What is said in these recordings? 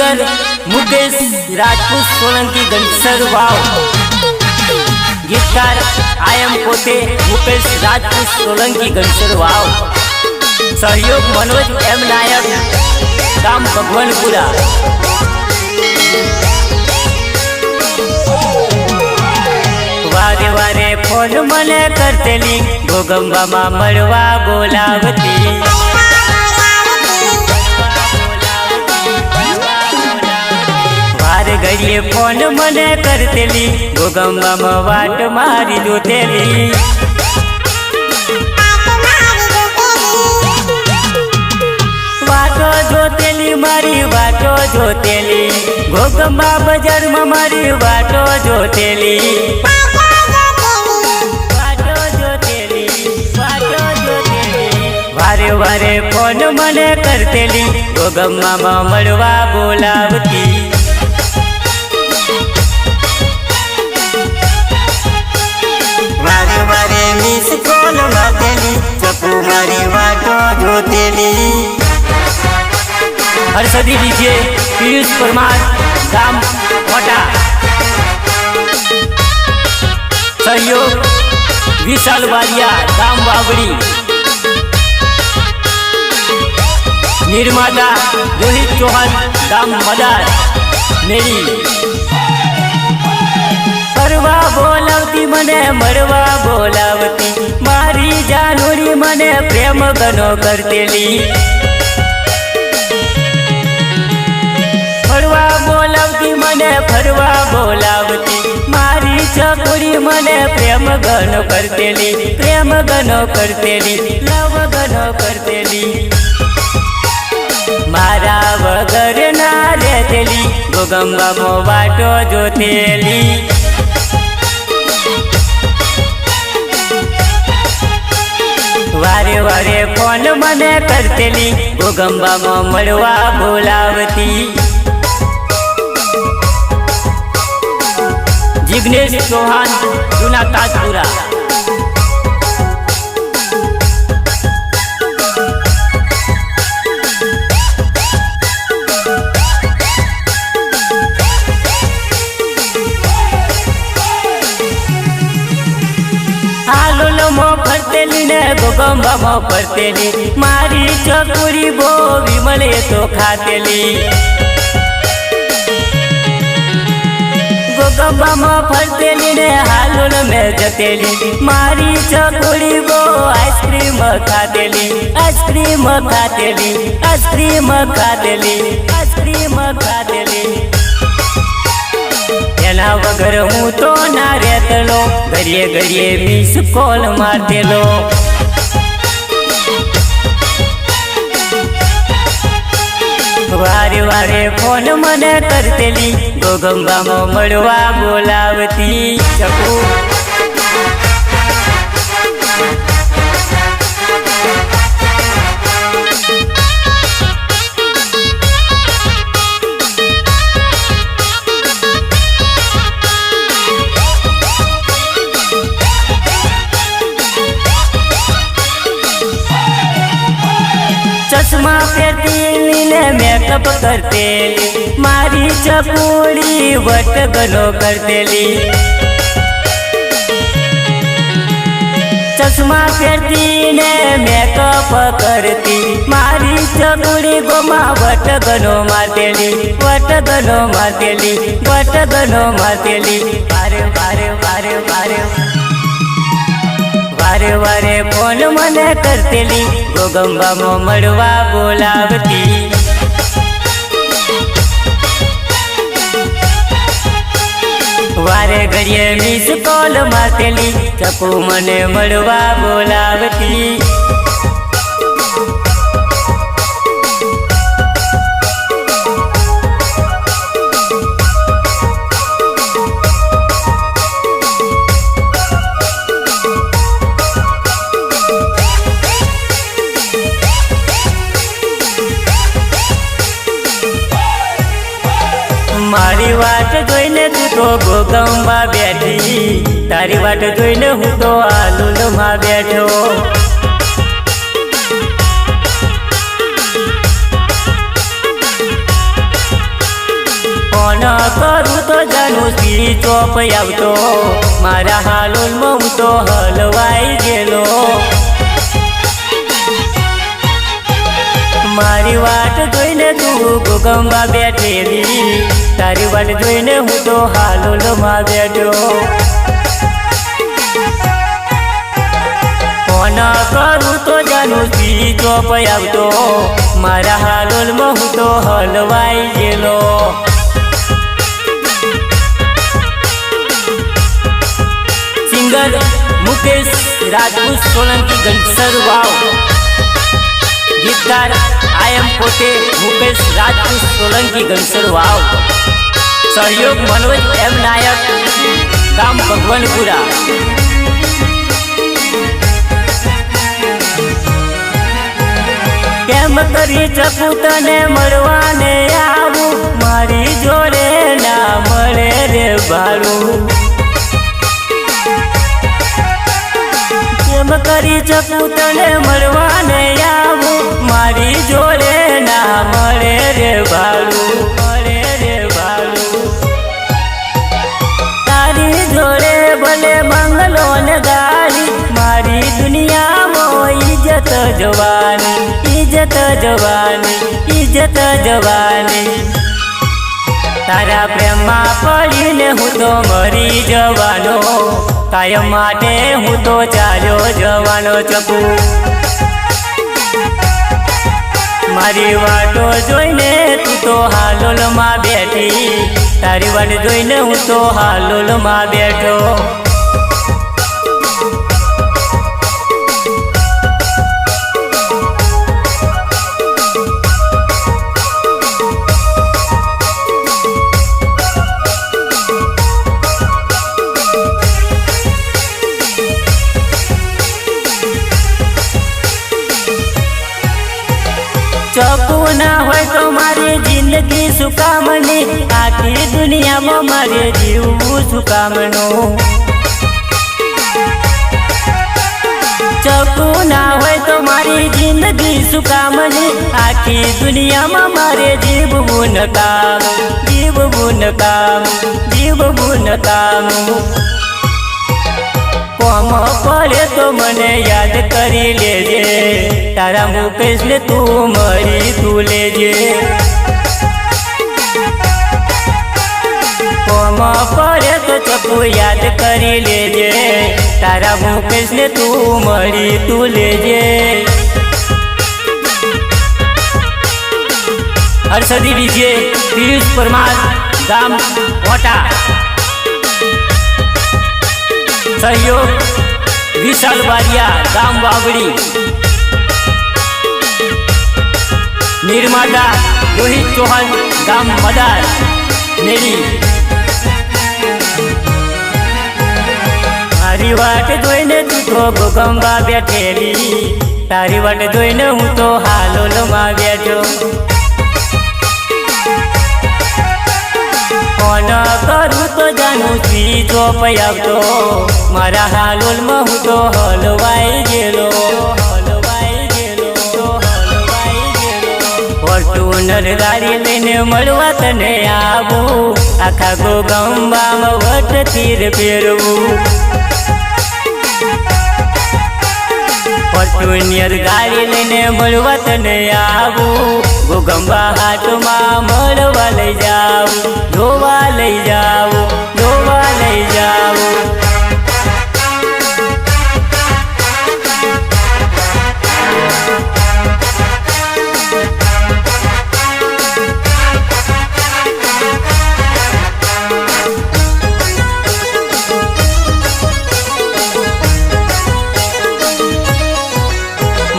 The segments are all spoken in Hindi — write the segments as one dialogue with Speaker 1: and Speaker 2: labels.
Speaker 1: सिंगर मुकेश राजपूत सोलंकी गणसर वाव। गीतकार आयम पोते मुकेश राजपूत सोलंकी गणसर वाव। सहयोग मनोज एम नायक गाम भगवानपुरा। वारे वारे फोन मने करतेली गोगंबा मा मळवा बोलावती। वारे घड़िए फोन मने करतेली गोगंबा मा वाट मारी जोतेली। वाटो जोतेली मारी वाटो जोतेली गोगंबा बजार में मारी वाटो जोतेली। वारे वारे फोन मने करतेली गोगंबा मा मळवा बोलावती। वारे वारे मिस कॉल मारतेली चपू मारी वाटो जोतेली। हर्षदी डीजे पीयूष परमार गाम मोटा। सहयोग विशाल बारिया गाम बाबड़ी। निर्माता रोहित चौहान गाम मदार मेरी। मरवा बोलावती मने मरवा बोलावती मारी जानोरी मने प्रेम गनो करतेली। फरवा बोलावती मने फरवा बोलावती मारी चकोरी मने प्रेम गनो करतेली। प्रेम गनो करतेली लव गनो करतेली। मारा वगर ना रहतेली गोगंबा मो वाटो जोतेली। वारे वारे फोन मने करतेली गोगंबा मो मळवा बोलावती। जिग्नेश चौहान जूना ताजपुरा। हालो मो फरतेली ने गोगंबा मो फरतेली मारी चकोरी बो विमले तो खातेली। गोगंबा मो फरतेली ने हालो में जतेली मारी चकोरी बो आइसक्रीम खातेली। आइसक्रीम खातेली आइसक्रीम खातेली आइसक्रीम खातेली। एना वगर हूँ तो ना रहतलो घड़िए घड़िए मिस कॉल मारतेलो। वारे वारे फोन मने करतेली गोगंबा मो मळवा बोलावती। चकू चश्मा पहरतेली ने मेकअप करतेली मारी चकोरी वट गनो करतेली। चश्मा पहरती ने मेकअप करती मारी चकोरी गोमा वट गनो मारतेली। वट गनो मारतेली वट गनो मारतेली। वारे वारे वारे वारे वारे वारे फोन मने करतेली गोगंबा मो मळवा बोलावती। वारे घड़िए मिस कॉल मारतेली चकू मने मळवा बोलावती। मारी वाट जोईने तू तो गोगंबा बैठी तारी वाट जोईने हूँ तो आलूल में बैठो। જાનું સ્વીચ ઓફ આવતો મારા હાલોલમાં હું તો હલવાઈ ગયેલો મારી વાટ જોઈને તું ગોગંબા બેઠેલી તારી વાટ જોઈને હું તો હાલોલમાં બેઠો ફોન કરું તો જાનું સ્વીચ ઓફ આવતો મારા હાલોલમાં હું તો હલવાઈ ગયેલો सिंगर मुकेश राजपूत सोलंकी गणसर वाव गीतकार आयम पोटे मुकेश राजपूत सोलंकी गणसर वाव सहयोग मनोज एम नायक गाम भगवानपुरा केम करी चकू तने मळवाने आवुं मारी जोड़े ना मळे रे भाड़ुं केम करी चकू तने मळवाने आवुं मारी जोड़े ना मळे रे भाड़ुं तारी जोड़े भले मंगलो ने गाड़ी मारी दुनिया में इज्जत जवानी इज्जत जवानी इज्जत जवानी तारा प्रेम में पड़ीने हूँ तो मरी जवानो कायम माटे हूँ तो चाल्यो जवानो चकू मारी वाटो जोईने तू तो हालोल में बैठी तारी वाट जोईने हूँ तो हालोल में बैठो चकू ना होय तो मारी जिंदगी सुकामनी आखी दुनिया में मारे जीवू सुकामनो चकू ना होय तो मारी जिंदगी सुकामनी आखी दुनिया में मारे जीवू न काम जीवू न काम जीवू न काम कोम पड़े तो मने याद करी लेजे तारा मुकेश ने तू मरी तू लेजे कोम पड़े तो चकू याद करी लेजे तारा मुकेश ने तू मरी तू लेजे हर्षदी डीजे पीयूष परमार गाम कोटा सहयोग विशाल बारिया गाम वावड़ी निर्माता रोहित चौहान गाम मदार नेरी मारी वाट जोईने तू तो गोगंबा बैठेली तारी वाट जोईने हूँ तो हालोल में बैठो फोन करूँ तो जानू स्वीच ऑफ आवतो मारा हालोल में हूँ तो हलवाई गेलो फॉर्च्यूनर गाड़ी लईने मळवा तने आवुं आखा गोगंबा में वट तीर फेरवुं फॉर्च्यूनर गाड़ी लईने मळवा तने आवुं गोगंबा हाट में मळवा लई जाऊं जोवा लई जाऊं जोवा लई जाऊं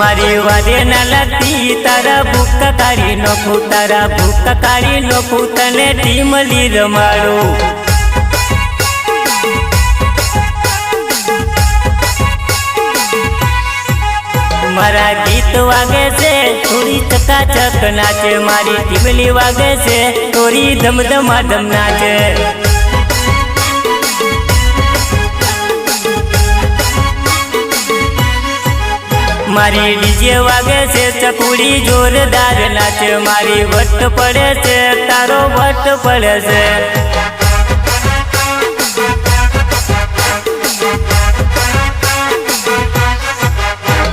Speaker 1: मारी वादे न लगती तारा भूख काढ़ी नोखू तारा भूख काढ़ी नोखू तने टीमली रमाड़ू मारा गीत वागे से थोड़ी चकाचक नाचे मारी टीमली वागे से थोड़ी धमधमा धम नाचे मारी डीजे वागे से चकुड़ी जोरदार नाचे मारी वट पड़े से तारो वट पड़े से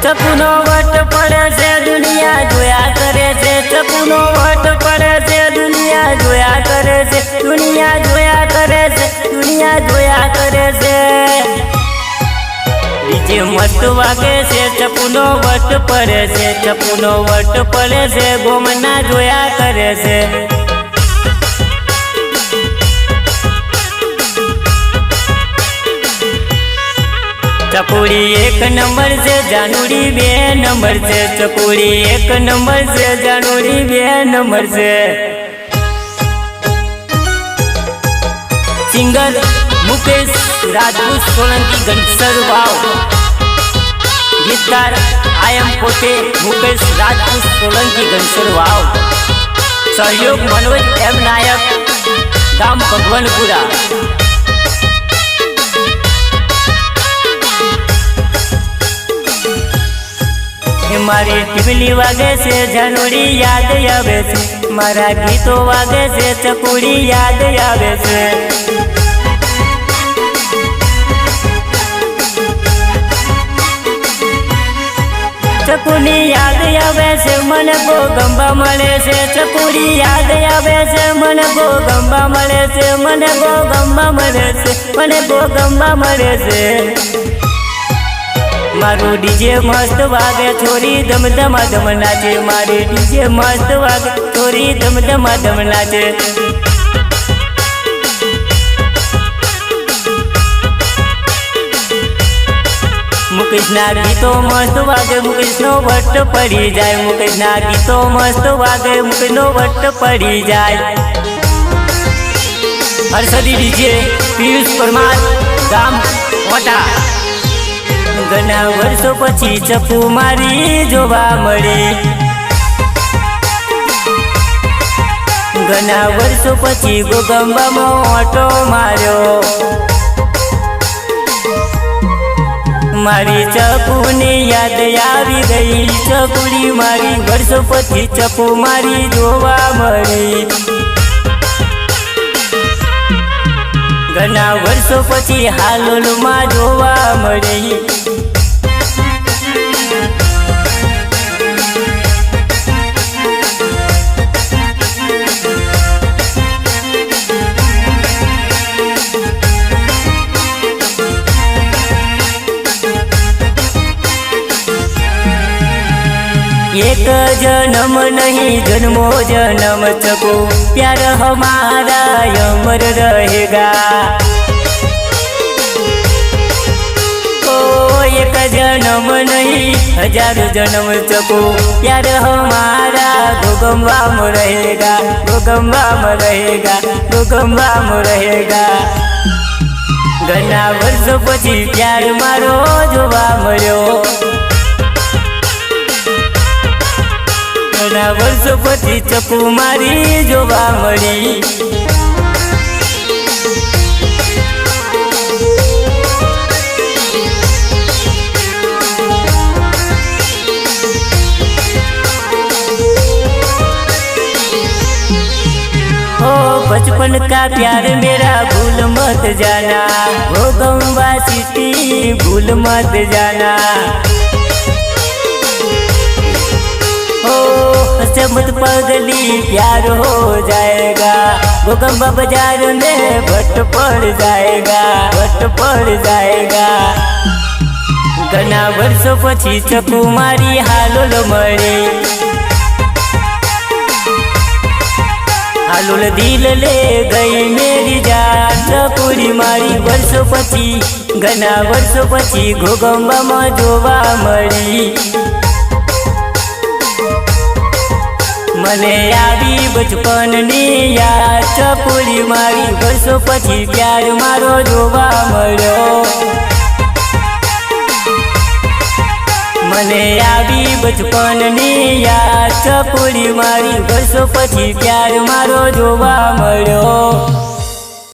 Speaker 1: ચકુનો વટ પડે છે દુનિયા જોયા કરે છે, ચકુનો વટ પડે છે દુનિયા જોયા કરે છે, દુનિયા જોયા કરે છે, દુનિયા જોયા કરે છે। ડીજે મસ્ત વાગે છે, ચકુનો વટ પડે છે, ચકુનો વટ પડે છે, ગોમના જોયા કરે છે। ચકુડી 1 નંબર છે, જાનુડી 2 નંબર છે, ચકુડી 1 નંબર છે, જાનુડી 2 નંબર છે। સિંગર મુકેશ રાજપૂત સોલંકી ઘનસર વાવ, ગીતકાર આયમ પોતે મુકેશ રાજપૂત સોલંકી ઘનસર વાવ, સહયોગ મનોજ એમ નાયક ગામ ભગવાનપુરા। મારી ટીબલી વાગે છે, જાનુડી યાદ આવે છે, મારા ગીતો વાગે છે, ચકુડી યાદ આવે છે। ચકુડી યાદ આવે છે, મને ગોગંબા મળે છે, ચકુડી યાદ આવે છે, મને ગોગંબા મળે છે, મને ગોગંબા મળે છે, મને ગોગંબા મળે છે। મારું ડીજે મસ્ત વાગે, છોરી ધમધમા ધમ નાચે, મારી ડીજે મસ્ત વાગે, છોરી ધમધમા ધમ નાચે। મુકેશના ગીતો મસ્ત વાગે, મુકેશનો વટ પડી જાય, મુકેશના ગીતો મસ્ત વાગે, મુકેશનો વટ પડી જાય। હર્ષદી ડીજે પિયુષ પરમાર ગામ વટા, ઘણા વર્ષો પછી ચકુ મારી જોવા મળી, ઘણા વર્ષો પછી ગોગંબામાં ઓટો માર્યો, મારી ચકુની યાદ આવી ગઈ, ચકુડી મારી વર્ષો પછી ચકુ મારી જોવા મળી, ઘણા વર્ષો પછી હાલોલમાં જોવા મળી। एक जन्म नहीं जन्मो जन्म चको, प्यार हमारा अमर रहेगा। ओ एक जन्म नहीं हजारों जन्म चको, प्यार हमारा गोगंबा में रहेगा, गोगंबा में रहेगा, गोगंबा में रहेगा। घना वर्ष पछी प्यार मारो जोवा मळ्यो, ઘણા વર્ષો પછી ચકુ મારી જોવા મળી। ओ बचपन का प्यार मेरा भूल मत जाना, गोगंबा सिटी भूल मत जाना। मत पगली प्यार हो जाएगा, गोगंबा बाजार में भट्ट पड़ जाएगा, भट्ट पड़ जाएगा। घना वर्षों पछी चकू मारी हालोल मळी, हालोल दिल ले गई मेरी जान, चकूड़ी मारी वर्षों पछी, घना वर्षों पछी गोगंबा में जोवा मळी। मने आवी बचपननी याद, चकूड़ी मारी वर्षों पछी प्यार मारो जोवा मळ्यो। मने आवी बचपननी याद, चकूड़ी मारी वर्षों पछी प्यार मारो जोवा मळ्यो।